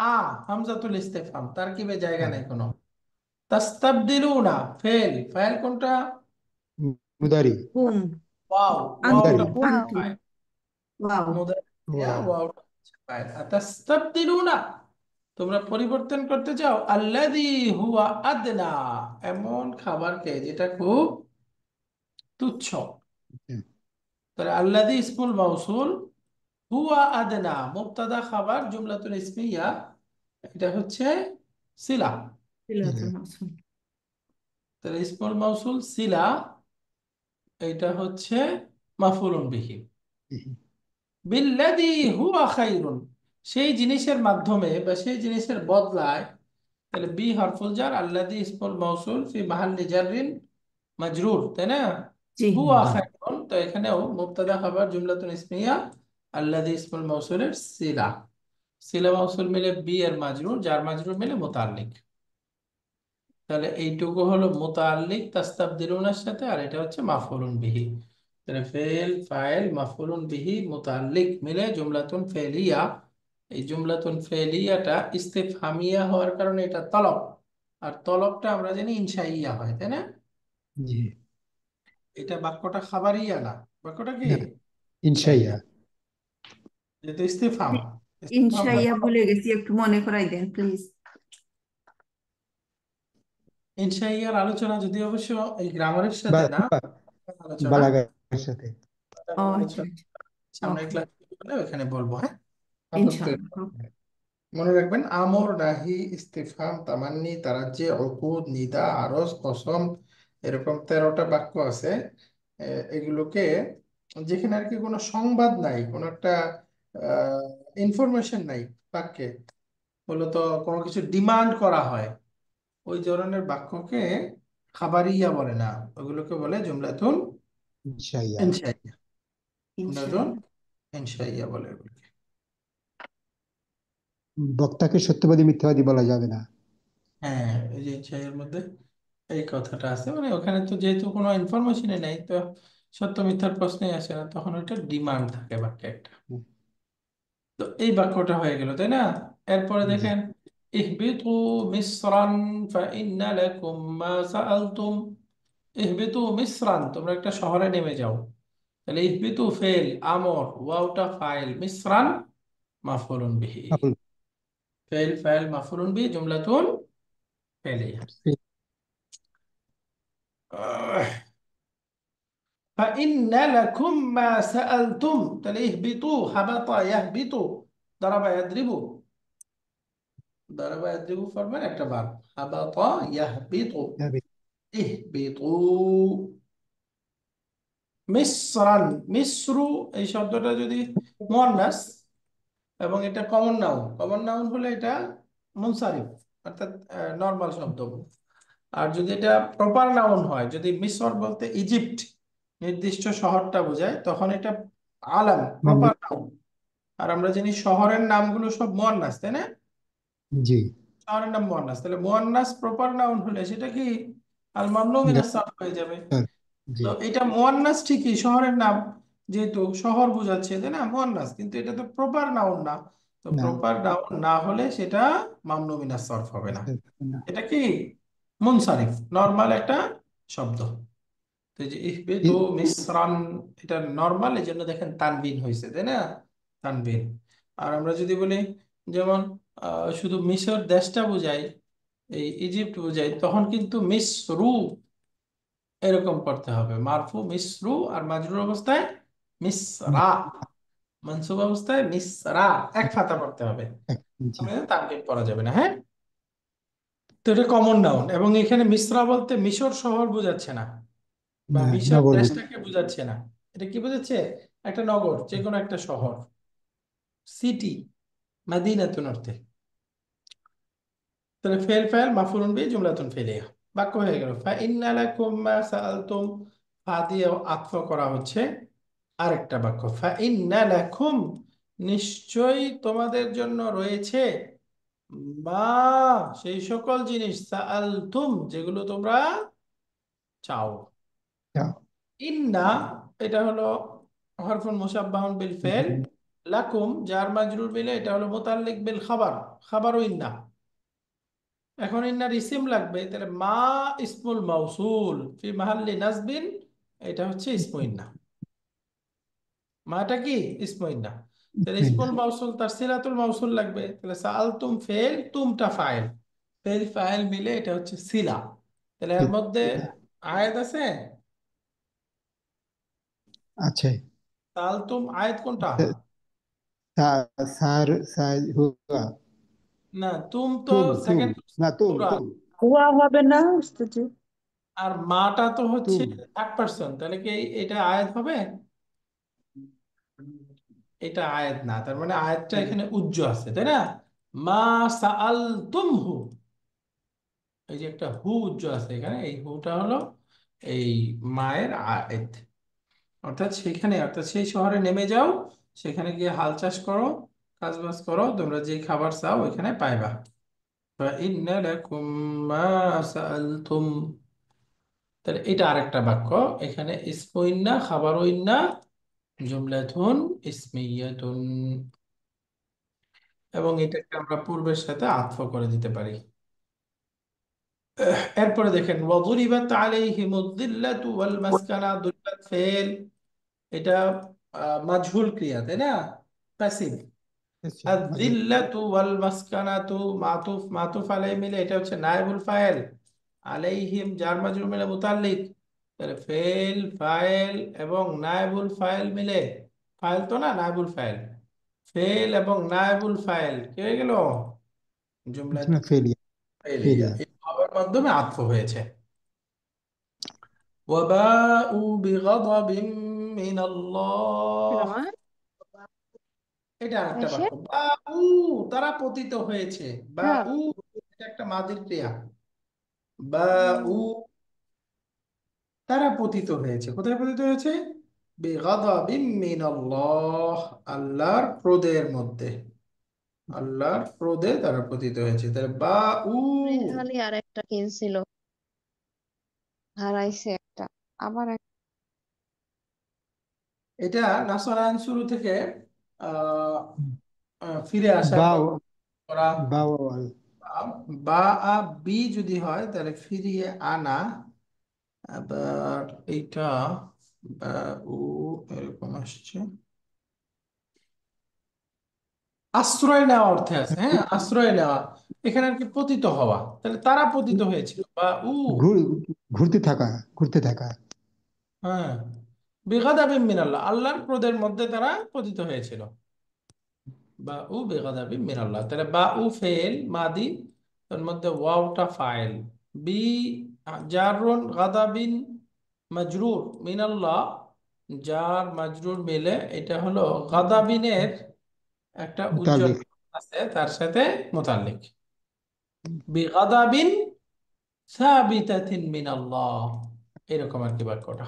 হামজাতুল ইস্তেফহাম, তারকিবে জায়গা হ্যাঁ। নাই কোনো। তাস্তাবদিলুনা ফেল, ফাইল কোনটা? মুদারি। হুম ওয়াও, মুদারি। ওয়াওটা ওয়াও আন্তুম ওয়াও মুদারিয়া, ওয়াও। ওয়াওটা হচ্ছে ফাইল। তাস্তাবদিলুনা, তোমরা পরিবর্তন করতে চাও আল্লাযী হুয়া আদনা, এমন খাবারকে যেটা খুব তুচ্ছ। হুম, তাহলে আল্লাযী ইসমুল মাউসুল, হুয়া আদনা মুবতাদা, খাবার জুমলাতুল ইসমিয়া, এটা হচ্ছে সিলা। সিলাতুল মাউসুল। তাহলে ইসমুল মাউসুল সিলা, এটা হচ্ছে মাফউলুন বিহি। হুম, বিল্লাযী হুয়া খায়রুন, সেই জিনিসের মাধ্যমে বা সেই জিনিসের বদলায়। তাহলে বি হরফুল জার, আল্লাযী ইসমুল মাউসুল ফি মাহাল্লি জাররিন মাজরুর, তাই না? জি হুয়া জি। খায়রুন, তো এখানেও মুবতাদা খাবার জুমলাতুন ইসমিয়া, আল্লাযী ইসমুল মাউসুলের সিলা। সিলা মাউসুল মিলে বি এর মাজরুর, জার মাজরুর মিলে মুতাআল্লিক। তাহলে এইটুকু হলো মুতাআল্লিক তাস্তাবদিলুনার সাথে, আর এটা হচ্ছে মাফউলুন বিহি। তাহলে ফেল, ফাইল, মাফউলুন বিহি, মুতাআল্লিক মিলে জুমলাতুন ফেলিয়া। এই জুমলাতুন ফেলিয়াটা ইস্তিফহামিয়া হওয়ার কারণে এটা তলব, আর তলবটা আমরা জানি ইনশাইয়া হয়, তাই না? জি। এটা বাক্যটা খাবারিয়া না, বাক্যটা কি না, ইনশাইয়া, ইনশাইয়া। যেহেতু ইস্তিফহাম। ইস্তিফহামটা ইনশাইয়া ভুলে গেছি, একটু মনে করাই দেন প্লিজ। ইনশাইয়ার আলোচনা যদি অবশ্য এই গ্রামারের বা সাথে না, বা- আলোচনা বালাগার সাথে। ও আচ্ছা আলোচনা সামনের ওকে, ক্লাসে ওখানে বলবো, হ্যাঁ? আপাতত ইনশাআল্লাহ। মনে রাখবেন, আমর, নাহি, ইস্তিফহাম, তামান্নি, তারাজ্জি, উকুদ, নিদা, আরজ, কসম, এরকম 13টা বাক্য আছে। এগুলোকে, যেখানে আর কি কোনো সংবাদ নাই, কোনো একটা ইনফরমেশন নাই বাক্যে, মূলত কোনো কিছু ডিমান্ড করা হয়, ওই ধরনের বাক্যকে খাবারিয়া বলে না, ওগুলোকে বলে জুমলাতুন ইনশাইয়া। ইনশাইয়া। জুমলাতুন ইনশাআল্লাহ। ইনশাইয়া বলে এগুলোকে। বক্তাকে সত্যবাদী মিথ্যাবাদী বলা যাবে না। হ্যাঁ, এই যে ইনশাইয়ার মধ্যে এই কথাটা আছে, মানে ওখানে তো যেহেতু কোনো ইনফরমেশনই নেই, তো সত্য মিথ্যার প্রশ্নই আসে না, তখন ওইটা ডিমান্ড থাকে বাক্যে একটা। হুম, তো এই বাক্যটা হয়ে গেল, তাই না? এরপরে জি। দেখেন, ইহবিতু মিসরান ফাইন্না লাকুম মা সাআলতুম। ইহবিতু মিসরান, তোমরা একটা শহরে নেমে যাও। তাহলে ইহবিতু ফেল, আমর, ওয়াওটা ফাইল, মিসরান মাফউলুন বিহি। আবুল ফেল, ফাইল, মাফউলুন বিহি, জুমলাতুন ফেলিয়া। ফিল। فإن لكم ما سألتم، তাহলে اهبطوا، هبط يهبط، ضرب يضرب، ضرب يضرب ফরম্যাট একটা ভার্ব। هبط يهبط، اهبطوا মিসরান। মিসরু, এই শব্দটা যদি মুয়ান্নাস এবং এটা কমন নাউন, কমন নাউন হলে এটা মুনসারিফ, অর্থাৎ নর্মাল শব্দ। আর যদি এটা প্রপার নাউন হয়, যদি মিসর বলতে ইজিপ্ট নির্দিষ্ট শহরটা বোঝায়, তখন এটা আলাম, প্রপার নাউন। আর আমরা জানি শহরের নামগুলো সব মুয়ান্নাস, তাই না? জি। শহরের নাম মুয়ান্নাস, তাহলে মুয়ান্নাস প্রপার নাউন হলে সেটা কি আল মামনু মিনাস সারফ হয়ে যাবে। গাদ্দার। জি। তো এটা মুয়ান্নাস ঠিকই, শহরের নাম, যেহেতু শহর বোঝাচ্ছে, তাই না, মুয়ান্নাস, কিন্তু এটা তো প্রপার নাউন না। তো না, প্রপার নাউন না হলে সেটা মামনু মিনাস সারফ হবে না, না। এটা কি মুনসারিফ, নরমাল একটা শব্দ। তো এই যে ইহবিতু ই- মিসরান, এটা নরমাল, এই জন্য দেখেন তানবিন হয়েছে, তাই না? তানবিন। আর আমরা যদি বলি, যেমন শুধু মিশর দেশটা বোঝাই, এই ইজিপ্ট বোঝাই, তখন কিন্তু মিসরু এরকম করতে হবে, মারফু মিসরু, আর মাজরুর অবস্থায় মিসরা, মানসুব অবস্থায় মিসরা, এক ফাতা পড়তে হবে, জি। তানবিন পড়া যাবে না, হ্যাঁ? তো এটা কমন নাউন, এবং এখানে মিসরা বলতে মিশর শহর বোঝাচ্ছে না, বা না, মিশর নগর দেশটাকে বোঝাচ্ছে না। এটা কি বোঝাচ্ছে? একটা নগর, যে কোনো একটা শহর, সিটি, মাদিনাতুন অর্থে। তাহলে ফেল, ফাইল, মাফউলুন বিহি, জুমলাতুন ফেলিয়া, বাক্য হয়ে গেল। ফাইন্না লাকুম মা সাআলতুম, ফা দিয়ে আতফ করা হচ্ছে আরেকটা বাক্য, ফাইন্না লাকুম, নিশ্চয়ই তোমাদের জন্য রয়েছে, মা, সেই সকল জিনিস, সাআলতুম, যেগুলো তোমরা চাও। যাও। ইন্না, এটা হলো হরফুন মুসাব্বাহুন বিল ফেল, লাকুম জার মাজরুর মিলে এটা হলো মুতাল্লিক বিল খাবার, খাবারও ইন্না। এখন ইন্নার ইসিম লাগবে, তাহলে মা ইসমুল মাউসুল ফি মাহাল্লি নাসবিন, এটা হচ্ছে ইসমু ইন্না। মাটা কি ইসমু ইন্না, তাহলে ইসমুল মাউসুল তার সিলাতুল মাউসুল লাগবে, তাহলে সাআলতুম ফেল, তুমটা ফাইল, ফেল ফাইল মিলে এটা হচ্ছে সিলা। তাহলে এর মধ্যে আয়াত আছে, আছে। সাআলতুম আয়াত কোনটা? সার সার হুয়া। না, তুম তো তুম তুম সেকেন্ড না, তুম পুরা, তুম হুয়া হবে না উস্তাদজি? আর মাটা তো হচ্ছে তুম। থার্ড পারসন, তাহলে কি এটা আয়াত হবে? এটা আয়াত না, তার মানে আয়াতটা এখানে উজ্জ আছে, তাই না? মা সাআলতুমহু, এই যে একটা হু উজ্জ আছে এখানে, এই হুটা হলো এই মায়ের আয়াত। অর্থাৎ সেখানে, অর্থাৎ সেই শহরে নেমে যাও, সেখানে গিয়ে হাল চাষ করো, কাজ বাজ করো, তোমরা যে খাবার চাও ওইখানে পাইবা। فإن لكم ما سألتم। তাহলে এটা আরেকটা বাক্য, এখানে ইসমুইন্না খাবারুইন্না জুমলাতুন ইসমিয়াতুন, এবং এটাকে আমরা পূর্বের সাথে আতফ করে দিতে পারি। এরপরে দেখেন ওয়াদুরিবাত আলাইহিমুদ যিল্লাতু ওয়াল মাসকানা, দুরিবাত ফেল, এটা মাজহুল ক্রিয়া, তাই না? প্যাসিভ। আয-যিল্লাতু ওয়াল মাসকানাতু মাতুফ, মাতুফ আলাইহি মিলে এটা হচ্ছে নায়েবুল ফাইল, আলাইহিম জার মাজরুর মিলে মুতাল্লিক, তাহলে ফেল ফাইল এবং নায়েবুল ফাইল মিলে, ফাইল তো না নায়েবুল ফাইল, ফেল এবং নায়েবুল ফাইল কি হয়ে গেল? জুমলাতুন ফেলিয়া ফেলিয়া, ফেলিয়া। এই ভাবের মাধ্যমে আতফ হয়েছে। ওয়াবাউ বিগাদাবিন মিনাল্লাহ, রমা এটা আরেকটা এসে বাক্য। বাউ, তারা পতিত হয়েছে। রাব বাউ, এটা একটা মাদির ক্রিয়া। বাউ, তারা পতিত হয়েছে। কোথায় পতিত হয়েছে? বিগাদাবিন মিনাল্লাহ, আল্লাহর ক্রোধের মধ্যে, আল্লাহর ক্রোধে তারা পতিত হয়েছে। তাহলে বাউ, খালি আর একটা কিনছিল হারাইছে একটা আবার এটা নাসরান শুরু থেকে আহ ফিরে আসার বা পর ওরা বা বা আ বি যদি হয় তাহলে ফিরিয়ে আনা, আবার এইটা বা উ এরকম আসছে, আশ্রয় নেওয়া অর্থে আছে। হ্যাঁ, আশ্রয় নেওয়া, এখানে আর কি পতিত হওয়া, তাহলে তারা পতিত হয়েছিল বা উ। ঘুরতে থাকা, ঘুরতে থাকা। হ্যাঁ, বিগাদাবিন মিনাল্লাহ, আল্লাহর ক্রোধের মধ্যে তারা পতিত হয়েছিল। বা উ বেগাদাবি মিনাল্লাহ, তাহলে বা উ ফেল মাদি, তার মধ্যে ওয়াওটা ফাইল, বি জারুন গাদাবিন মাজরুর মিনাল্লাহ, জার মাজরুর মিলে এটা হলো গাদাবিনের একটা উজ্জ্বল মুতাল্লিক। আছে তার সাথে মুতাল্লিক। বি গাদাবিন সাবিতাতিন মিনাল্লাহ, এরকম আর কি বাক্যটা।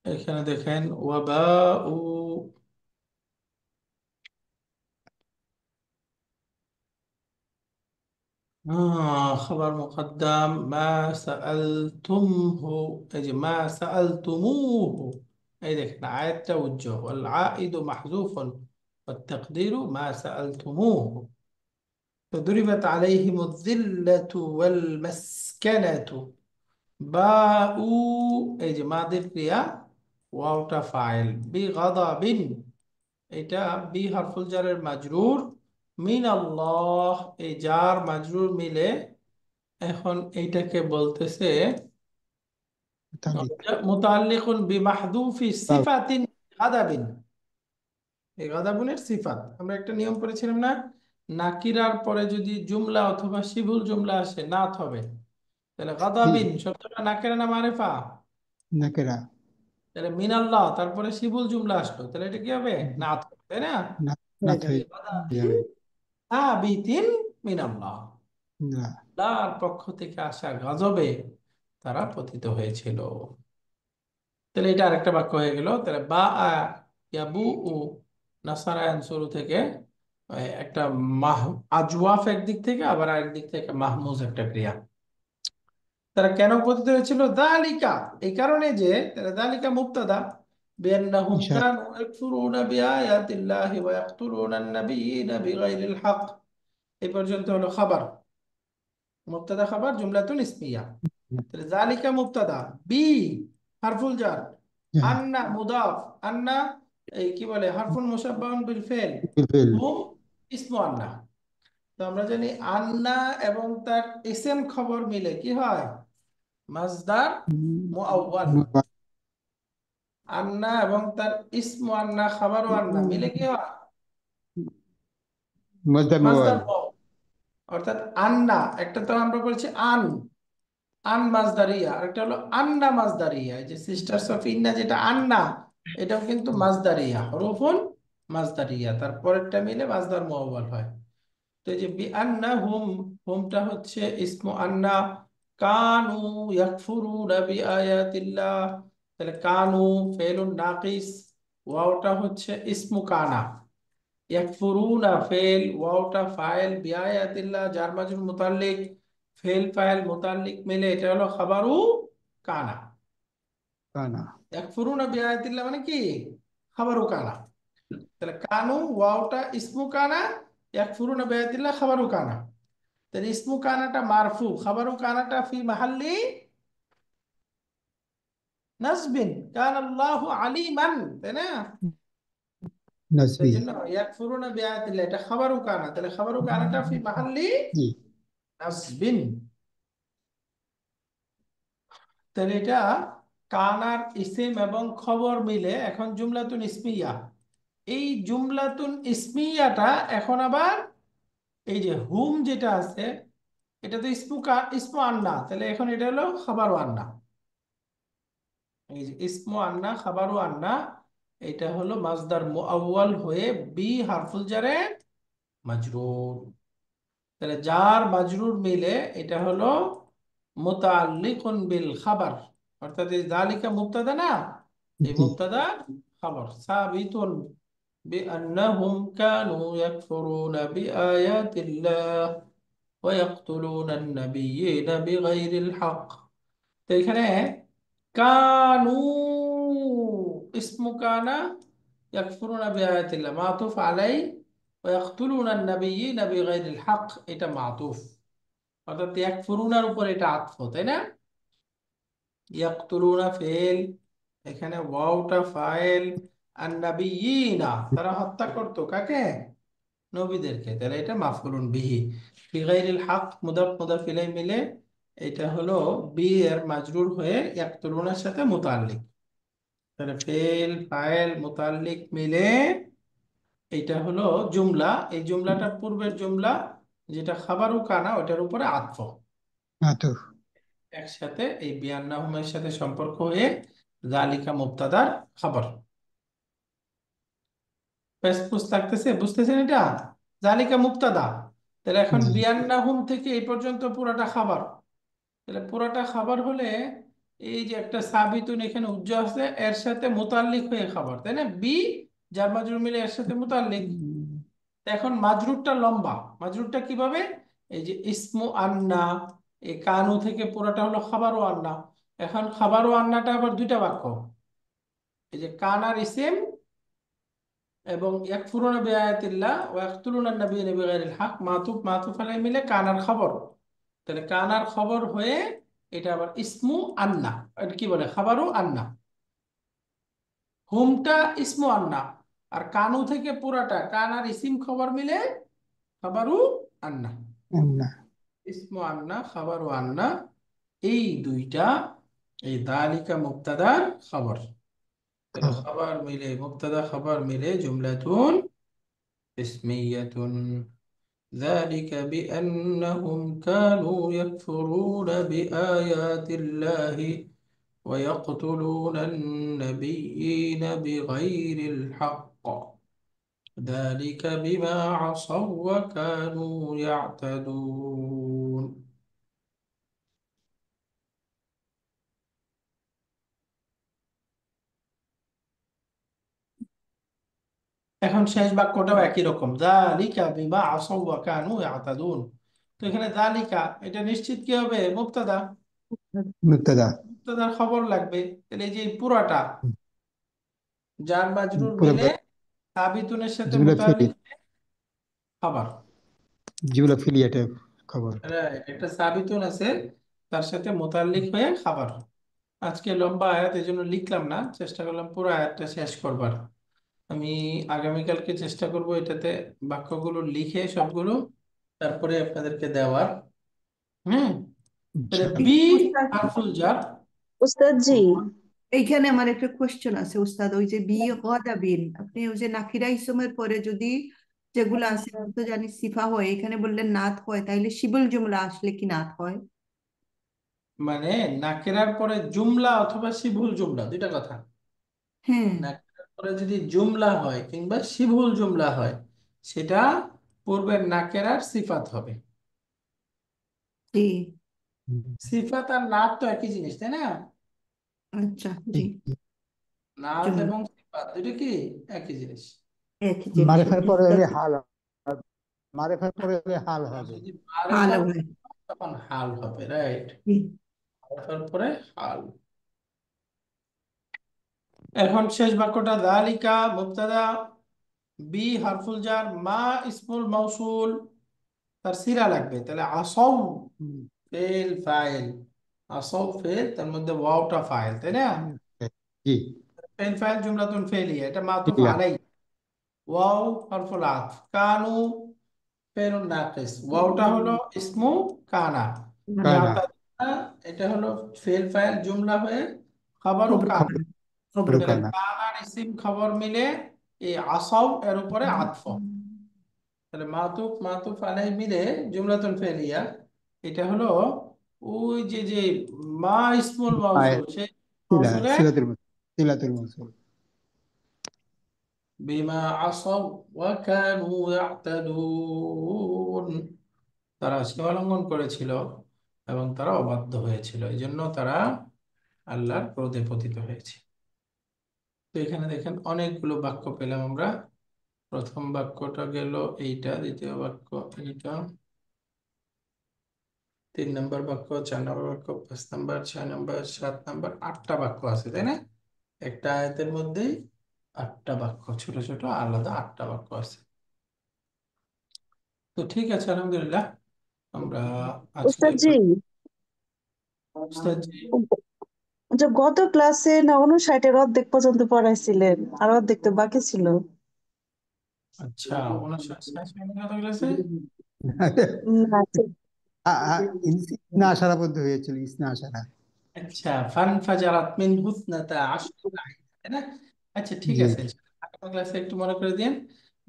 এখানে দেখেন ওয়াবা উ, খবর মুকদ্দম মা সাআলতুমহু, এই যে মা সাআলতুমুহু, এই দেখেন আয়াতটা উজ্জ্বল, ওয়াল আইদু মাহযুফুন ওয়াত তাকদীরু মা সাআলতুমুহু। তো দুরিবাত আলাইহিমুয যিল্লাতু ওয়াল মাসকানাতু, বাউ, এই যে মাদের ক্রিয়া, ওয়াওটা ফাইল, বিগাদাবিন, এটা বি হরফুল জারের মাজরুর, মিন আল্লাহ, এই জার মাজরুর মিলে এখন এইটাকে বলতেছে মুতাল্লিক। মুতাল্লিকুন বিমাহদুফি বা সিফাতিন গাদাবিন, এই গাদাবুনের সিফাত। আমরা একটা নিয়ম পড়েছিলাম না, নাকিরার পরে যদি জুমলা অথবা শিবুল জুমলা আসে নাত হবে, তাহলে গাদাবিন শব্দটা নাকিরা না মারিফা? নাকেরা। তাহলে মিনাল্লাহ তারপরে শিবুল জুমলা আসলো, তাহলে এটা কি হবে? নাত হবে, তাই না? না, না হয়ে যাবে। হয়ে যাবে। সাবিতিন মিনাল্লাহ, না। আল্লাহর পক্ষ থেকে আসা গজবে তারা পতিত হয়েছিল। তাহলে এটা আরেকটা বাক্য হয়ে গেল। তাহলে বা আ ইয়াবু উ নাসারায়ান শুরু থেকে একটা মাহ আজওয়াফ একদিক থেকে, আবার আরেক দিক থেকে মাহমুজ একটা ক্রিয়া। তারা কেন পতিত হয়েছিল? দালিকা, এই কারণে যে, তাহলে দালিকা মুবতাদা, বিআন্নাহুম ইশারা। কানু ইয়াকফুরুনা বিআয়াতিল্লাহি ওয়া ইয়াকতুলুনা আন-নাবিয়্যিনা বিগাইরিল হক। এই পর্যন্ত হলো খাবার, মুবতাদা খাবার জুমলাতুন ইসমিয়া। তাহলে জালিকা মুবতাদা, বি হারফুল জার, হ্যাঁ, আন্না মুদাফ, আন্না এই কি বলে হারফুন মুশাব্বাহুন বিল ফেল, বিল। হুম ইসমু আন্না। তো আমরা জানি আন্না এবং তার ইসেম খবর মিলে কি হয়, মাজদার মুআওয়াল। আন্না এবং তার ইসমু আন্না খাবারও আন্না মিলে কি হয়, মজদার মাজদার মোবাইল। মুআওয়াল। অর্থাৎ আন্না একটা তো আমরা বলছি আন, আন মাজদারিয়া, আর একটা হলো আন্না মাজদারিয়া। এই যে সিস্টার্স অফ ইন্না যেটা আন্না, এটাও কিন্তু মাজদারিয়া, হরফুন মাজদারিয়া, তারপরেরটা মিলে মাজদার মুআওয়াল হয়। তো এই যে বি আন্না হুম, হুমটা হচ্ছে ইসমু আন্না, কানু ইয়াকফুরুনা বিআয়াতিল্লাহ, তাহলে কানু ফেলুন নাকিস, ওয়াওটা হচ্ছে ইসমু কানা, ইয়াকফুরুনা ফেল, ওয়াওটা ফাইল, বিআয়াতিল্লাহ জার মাজরুর মুতাল্লিক, ফেল ফাইল মুতাল্লিক মিলে এটা হলো খাবারু কানা। কানা। ইয়াকফুরুনা বিআয়াতিল্লাহ মানে কি, খাবারু কানা। তাহলে কানু ওয়াওটা ইসমু কানা, ইয়াকফুরুনা বিআয়াতিল্লাহ খাবারু কানা। তাহলে ইসমু কানাটা মারফু, খাবারু কানাটা ফি মাহাল্লি নাসবিন, কান আল্লাহু আলিমান, তাই না? সেই নাসবি। জন্য ইয়াকফুরুনা বিআয়াতিল্লাহ এটা খাবারু কানা, তাহলে খাবারু কানাটা ফি মাহাল্লি জি। নাসবিন। তাহলে এটা কানার ইসিম এবং খবর মিলে এখন জুমলাতুন ইসমিয়া। এই জুমলাতুন ইসমিয়াটা এখন আবার এই যে হুম যেটা আছে, এটা তো ইসমু আন্না, তাহলে এখন এটা হলো খাবারু আন্না। এই যে ইসমু আন্না খাবারু আন্না, এটা হলো মাজদার মুআওয়াল হয়ে বি হারফুল জারে মাজরুর। তাহলে জার মাজরুর মিলে এটা হলো মুতাআল্লিকুন বিল খাবার, অর্থাৎ এই যালিকা মুবতাদা না, এই জি। মুবতাদা খাবার সাবিতুন বিআন্নাহুম কানু ইয়াকফুরুনা বিআয়াতিল্লাহ ওয়া ইয়াকতুলুনা আন-নাবিয়্যিনা বিগাইরিল হক। তো এখানে কানু ইসমু কানা ইয়াকফুরুনা বিআয়াতিল্লাহ মাতুফ আলাই, ওয়া ইয়াকতুলুনা আন-নাবিয়্যিনা বিগাইরিল হক এটা মাতুফ, অর্থাৎ ইয়াকফুরুনার উপর এটা আতফ, তাই না? ইয়াকতুলুনা ফেল, এখানে ওয়াওটা ফাইল, আর নাবিয়িনা তারা হত্যা করতো কাকে, নবীদেরকে, তাহলে এটা মাফউলুন বিহি। ফি গাইরিল হক মুদাফ মুদাফ ইলাই মিলে এটা হলো বি এর মাজরুর হয়ে ইয়াকতুলুনার সাথে মুতাল্লিক। তাহলে ফেল ফাইল মুতাল্লিক মিলে এটা হলো জুমলা। এই জুমলাটা পূর্বের জুমলা যেটা খাবারু কানা ওটার উপরে আতফ, মাতুফ। একসাথে এই বিয়ান্নাহুমের সাথে সম্পর্ক হয়ে জালিকা মুবতাদার খবর। বেশ বুঝতে থাকতেছে, বুঝতেছেন এটা? জালিকা মুবতাদা, তাহলে এখন জি। বিয়ান্নাহুম থেকে এই পর্যন্ত পুরাটা খাবার। তাহলে পুরাটা খাবার হলে এই যে একটা সাবিতুন এখানে উজ্জ আছে, এর সাথে মুতাল্লিক হয়ে খাবার, তাই না? বি যার মাজরুর মিলে এর সাথে মুতাল্লিক। এখন মাজরুরটা লম্বা, মাজরুরটা কিভাবে, এই যে ইসমু আন্না, এই কানু থেকে পুরাটা হলো খাবারও আন্না। এখন খাবারও আন্নাটা আবার দুইটা বাক্য, এই যে কানার ইসিম এবং ইয়াকফুরুনা বিআয়াতিল্লাহ ওয়া ইয়াকতুলুনা আন-নাবিয়্যিনা বিগাইরিল হক, মাতুফ মাতুফ আলাইহি মিলে কানার খবর। তাহলে কানার খবর হয়ে এটা আবার ইসমু আন্না, এটা কি বলে খাবারও আন্না। হুমটা ইসমু আন্না, আর কানু থেকে পুরাটা কানার ইসিম খবর মিলে খাবারু আন্না। না। ইসমু আন্না খাবারু আন্না, এই দুইটা এই দালিকা মুবতাদার খবর। তাহলে খাবার। খবর মিলে মুবতাদা খবর মিলে জুমলাতুন ইসমিয়াতুন। ذلك بأنهم كانوا يكفرون بآيات الله ويقتلون النبيين بغير الحق ذلك بما عصوا وكانوا يعتدون। এখন শেষ বাক্যটাও একই রকম, যালিকা বিমা আসাউ ওয়া কানু ইয়াতাদুন। তো এখানে যালিকা এটা নিশ্চিত কি হবে, মুবতাদা, মুবতাদা। মুবতাদার খবর লাগবে। তাহলে এই যে এই পুরাটা জার মাজরুর পুরো মিলে সাবিতুনের সাথে যেগুলো ফেলি মুতাল্লিক খাবার। যেগুলো ফিলিয়েটিভ খবর। Right, একটা সাবিতুন আছে, তার সাথে মুতাল্লিক হয়ে খাবার। আজকে লম্বা আয়াত এই জন্য লিখলাম না, চেষ্টা করলাম পুরো আয়াতটা শেষ করবার। আমি আগামীকালকে চেষ্টা করব এটাতে বাক্যগুলো লিখে সবগুলো তারপরে আপনাদেরকে দেওয়ার। হুম। তাহলে ইনশাআল্লাহ। বি উস্তাদ, হারফুল জার। উস্তাদ জি, এইখানে আমার একটা কোয়েশ্চেন আছে উস্তাদ, ওই যে বি গাদাবিন, আপনি ওই যে নাকিরা ইসমের পরে যদি যেগুলো আছে আমি তো জানি সিফা হয়, এখানে বললেন নাত হয়, তাইলে শিবুল জুমলা আসলে কি নাত হয়? মানে নাকেরার পরে জুমলা অথবা শিবহুল জুমলা, দুইটা কথা। হ্যাঁ। নাকেরার পরে যদি জুমলা হয় কিংবা শিবহুল জুমলা হয়, সেটা পূর্বের নাকেরার সিফাত হবে। জি। সিফাত আর নাত তো একই জিনিস, তাই না? আচ্ছা। জি। ঠিক। নাত জুমলা এবং সিফাত দুটো কি একই জিনিস? একই জিনিস। মারিফার পরে হলে হাল হবে। মারিফার পরে হলে হাল আর হবে। যদি হাল মারেফার হয়। তখন হাল হবে, রাইট? জি। মারেফার পরে হাল। এখন শেষ বাক্যটা যালিকা মুবতাদা, বি হারফুল জার, মা ইসমুল মাউসুল, তার সিরা লাগবে। তাহলে আসৌ হুম, ফেল ফাইল, আসৌ ফেল, তার মধ্যে ওয়াওটা ফাইল, তাই না? জি। ফেল ফাইল জুমলাতুন ফেলিয়া, এটা মাতুফ ক্লিয়ার। আলাই। ওয়াও হারফুল আতফ, কানু ফেলুন নাকিস, ওয়াওটা হলো ইসমু কানা, কানা। ইয়াতাদিনা এটা হলো ফেল ফাইল জুমলা হয়ে খাবারু খবর কানা। খবর খবর খবর তাহলে কানা। কানার ইসিম খবর মিলে এই আসাও এর উপরে আতফ। তাহলে মাতুফ মাতুফ আলাই মিলে জুমলাতুন ফেলিয়া, এটা হলো ওই যে মা ইসমুল আয় মাউসুল, সেই সিলা মাউসুলে সিলাতুল মুসুল। সিলাতুল মুসুল। বিমা আসাও ওয়া কানু ইয়াতাদুন, তারা সীমা লঙ্ঘন করেছিল এবং তারা অবাধ্য হয়েছিল, এই জন্য তারা আল্লাহর ক্রোধে পতিত হয়েছে। তো এখানে দেখেন অনেকগুলো বাক্য পেলাম আমরা। প্রথম বাক্যটা গেল এইটা, দ্বিতীয় বাক্য এইটা, 3 নম্বর বাক্য, 4 নম্বর বাক্য, 5 নম্বর, 6 নম্বর, 7 নম্বর, 8টা বাক্য আছে, তাই না? একটা আয়াতের মধ্যেই 8টা বাক্য, ছোট ছোট আলাদা 8টা বাক্য আছে। তো ঠিক আছে, আলহামদুলিল্লাহ, আমরা আজকে উস্তাদ জি, উস্তাদ জি। যে গত ক্লাসে না 59-এর অর্ধেক পর্যন্ত পড়াইছিলেন, আর অর্ধেক তো বাকি ছিল। আচ্ছা, 59 কত ক্লাসে? না, ইসনা আশারা পদ্ধতি হয়েছিল, ইসনা আশারা। আচ্ছা, ফানফাজারাত মিন হুসনাতা আশরাতা আইন, তাই না? আচ্ছা ঠিক জি। আছে, আগামী ক্লাসে একটু মনে করে দিন,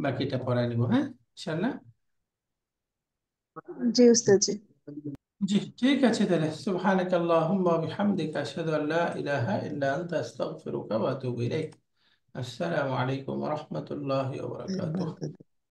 বাকিটা পড়াই নিব, হ্যাঁ ইনশাআল্লাহ। জি উস্তাদ জি। জি ঠিক আছে, তাহলে সুবহানাক আল্লাহুম্মা ওয়া বিহামদিকা আশহাদু আল্লা ইলাহা ইল্লা আনতা আস্তাগফিরুকা ওয়া আতুবু ইলাইক। আসসালামু আলাইকুম ওয়া রাহমাতুল্লাহি ওয়া বারাকাতুহু।